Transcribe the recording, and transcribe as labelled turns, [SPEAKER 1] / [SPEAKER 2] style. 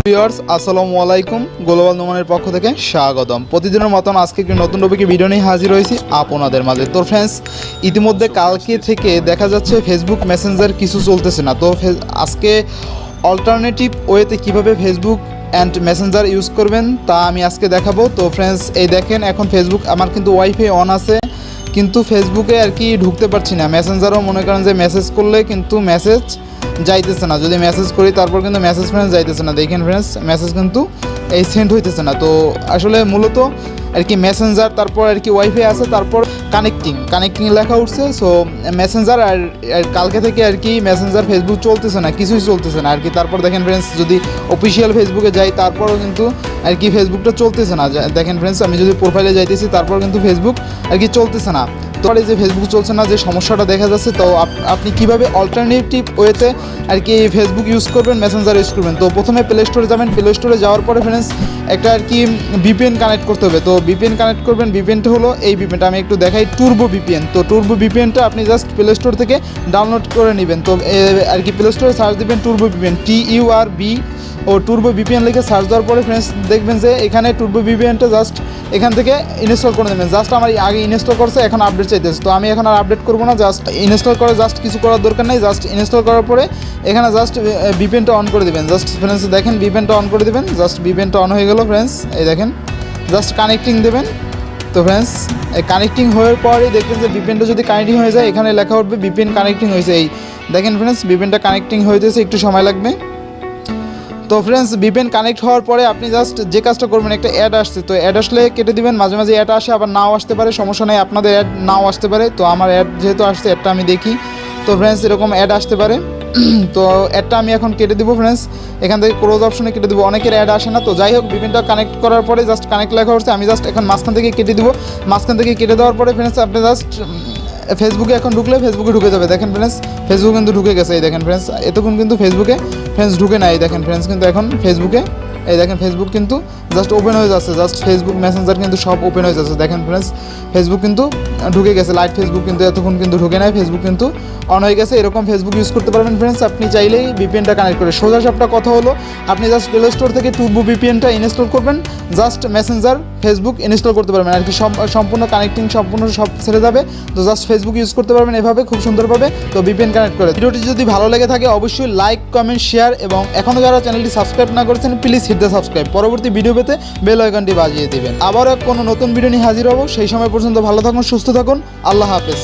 [SPEAKER 1] Viewers আসসালামু আলাইকুম, global নোমানের পক্ষ থেকে স্বাগতম। প্রতিদিনের মতন আজকে একটি নতুন টপিকে ভিডিও নিয়ে হাজির হয়েছি আপনাদের মাঝে। তো ফ্রেন্ডস, ইতিমধ্যে কালকে থেকে দেখা যাচ্ছে ফেসবুক মেসেঞ্জার কিছু চলতেছে না। তো আজকে অল্টারনেটিভ ওয়েতে কীভাবে ফেসবুক অ্যান্ড মেসেঞ্জার ইউজ করবেন তা আমি আজকে দেখাবো। তো ফ্রেন্ডস, এই দেখেন এখন ফেসবুক আমার কিন্তু ওয়াইফাই অন আছে, কিন্তু ফেসবুকে আর কি ঢুকতে পারছি না। মেসেঞ্জারও মনে করেন যে মেসেজ করলে কিন্তু মেসেজ যাইতেছে না, যদি মেসেজ করি তারপর কিন্তু মেসেজ ফ্রেন্ডস যাইতেছে না। দেখেন ফ্রেন্ডস, মেসেজ কিন্তু এই সেন্ড হইতেছে না। তো আসলে মূলত আর কি মেসেঞ্জার, তারপর আর কি ওয়াইফাই আছে, তারপর কানেক্টিং লেখা উঠছে। সো মেসেঞ্জার আর কালকে থেকে আর কি মেসেঞ্জার ফেসবুক চলতেছে না, কিছুই চলতেছে না আর কি। তারপর দেখেন ফ্রেন্ডস, যদি অফিসিয়াল ফেসবুকে যাই তারপরও কিন্তু আর কি ফেসবুকটা চলতেছে না। দেখেন ফ্রেন্ডস, আমি যদি প্রোফাইলে যাইতেছি তারপর কিন্তু ফেসবুক আর কি চলতেছে না। তো এই যে ফেসবুক চলছে না, যে সমস্যাটা দেখা যাচ্ছে, তো আপনি কীভাবে অল্টারনেটিভ ওয়েতে আর কি ফেসবুক ইউজ করবেন, মেসেঞ্জার ইউজ করবেন। তো প্রথমে প্লে স্টোরে যাবেন, প্লে স্টোরে যাওয়ার পরে ফ্রেন্ডস একটা আর কি ভিপিএন কানেক্ট করতে হবে। তো ভিপিএন কানেক্ট করবেন, ভিপিএনটা হলো এই ভিপিএনটা আমি একটু দেখাই, টুরবো ভিপিএন। তো টুরবো ভিপিএনটা আপনি জাস্ট প্লে স্টোর থেকে ডাউনলোড করে নেবেন। তো আর কি প্লে স্টোরে সার্চ দেবেন টুরবো ভিপিএন, TURB ও টুরবো ভিপিএন লিখে সার্চ দেওয়ার পরে ফ্রেন্ডস দেখবেন যে এখানে টুরবো ভিপিএনটা জাস্ট এখান থেকে ইনস্টল করে নেবেন। জাস্ট আমার আগে ইনস্টল করছে, এখন আপডেট চাইতেছে। তো আমি এখন আর আপডেট করবো না, জাস্ট ইনস্টল করে জাস্ট কিছু করার দরকার নেই। জাস্ট ইনস্টল করার পরে এখানে জাস্ট ভিপিএনটা অন করে দেবেন। জাস্ট ফ্রেন্ডস দেখেন ভিপিএনটা অন করে দেবেন, জাস্ট ভিপিএনটা অন হয়ে গেল ফ্রেন্ডস। এই দেখেন জাস্ট কানেক্টিং দেবেন। তো ফ্রেন্ডস, এই কানেক্টিং হওয়ার পরেই দেখবেন যে ভিপিএনটা যদি কানেক্টিং হয়ে যায় এখানে লেখা উঠবে ভিপিএন কানেক্টিং হয়েছে। এই দেখেন ফ্রেন্ডস, ভিপিএনটা কানেক্টিং হয়েছে, একটু সময় লাগবে। তো ফ্রেন্ডস, ভিপিএন কানেক্ট হওয়ার পরে আপনি জাস্ট যে কাজটা করবেন, একটা অ্যাড আসছে, তো অ্যাড আসলে কেটে দিবেন। মাঝে মাঝে অ্যাড আসে, আবার নাও আসতে পারে, সমস্যা নেই, আপনাদের অ্যাড নাও আসতে পারে। তো আমার অ্যাড যেহেতু আসছে, অ্যাডটা আমি দেখি। তো ফ্রেন্ডস, এরকম অ্যাড আসতে পারে। তো অ্যাডটা আমি এখন কেটে দেবো ফ্রেন্ডস, এখান থেকে ক্লোজ অপশনে কেটে দেবো। অনেকের অ্যাড আসে না। তো যাই হোক, ভিপিএনটা কানেক্ট করার পরে জাস্ট কানেক্ট লেখা হচ্ছে, আমি জাস্ট এখন মাঝখান থেকে কেটে দেবো। মাঝখান থেকে কেটে দেওয়ার পরে ফ্রেন্ডস আপনি জাস্ট ফেসবুকে এখন ঢুকলে ফেসবুকে ঢুকে যাবে। দেখেন ফ্রেন্ডস, ফেসবুক কিন্তু ঢুকে গেছে। এই দেখেন ফ্রেন্ডস, এতক্ষণ কিন্তু ফেসবুকে ফ্রেন্ডস ঢুকে নাই। দেখেন ফ্রেন্ডস, কিন্তু এখন ফেসবুকে এই দেখেন ফেসবুক কিন্তু জাস্ট ওপেন হয়ে যাচ্ছে। জাস্ট ফেসবুক মেসেঞ্জার কিন্তু সব ওপেন হয়ে যাচ্ছে। দেখেন ফ্রেন্ডস, ফেসবুক কিন্তু ঢুকে গেছে। লাইট ফেসবুক কিন্তু এতক্ষণ কিন্তু ঢুকে নাই, ফেসবুক কিন্তু অন হয়ে গেছে। এরকম ফেসবুক ইউজ করতে পারবেন ফ্রেন্ডস আপনি চাইলেই ভিপিএনটা কানেক্ট করে। সোজা সাপটা কথা হলো, আপনি জাস্ট প্লে স্টোর থেকে টুরবো ভিপিএনটা ইনস্টল করবেন, জাস্ট মেসেঞ্জার ফেসবুক ইনস্টল করতে পারবেন আর কি। সম্পূর্ণ কানেক্টিং সম্পূর্ণ সব ছেড়ে যাবে। তো জাস্ট ফেসবুক ইউজ করতে পারবেন এভাবে খুব সুন্দরভাবে। তো ভিপিএন কানেক্ট করে ভিডিওটি যদি ভালো লেগে থাকে অবশ্যই লাইক, কমেন্ট, শেয়ার এবং এখনও যারা চ্যানেলটি সাবস্ক্রাইব না করেছেন প্লিজ হিট দ্য সাবস্ক্রাইব। পরবর্তী ভিডিও পেতে বেল আইকনটি বাজিয়ে দিবেন। আবারও কোনো নতুন ভিডিও নিয়ে হাজির হব। সেই সময় পর্যন্ত ভালো থাকুন, সুস্থ থাকুন। আল্লাহ হাফেজ।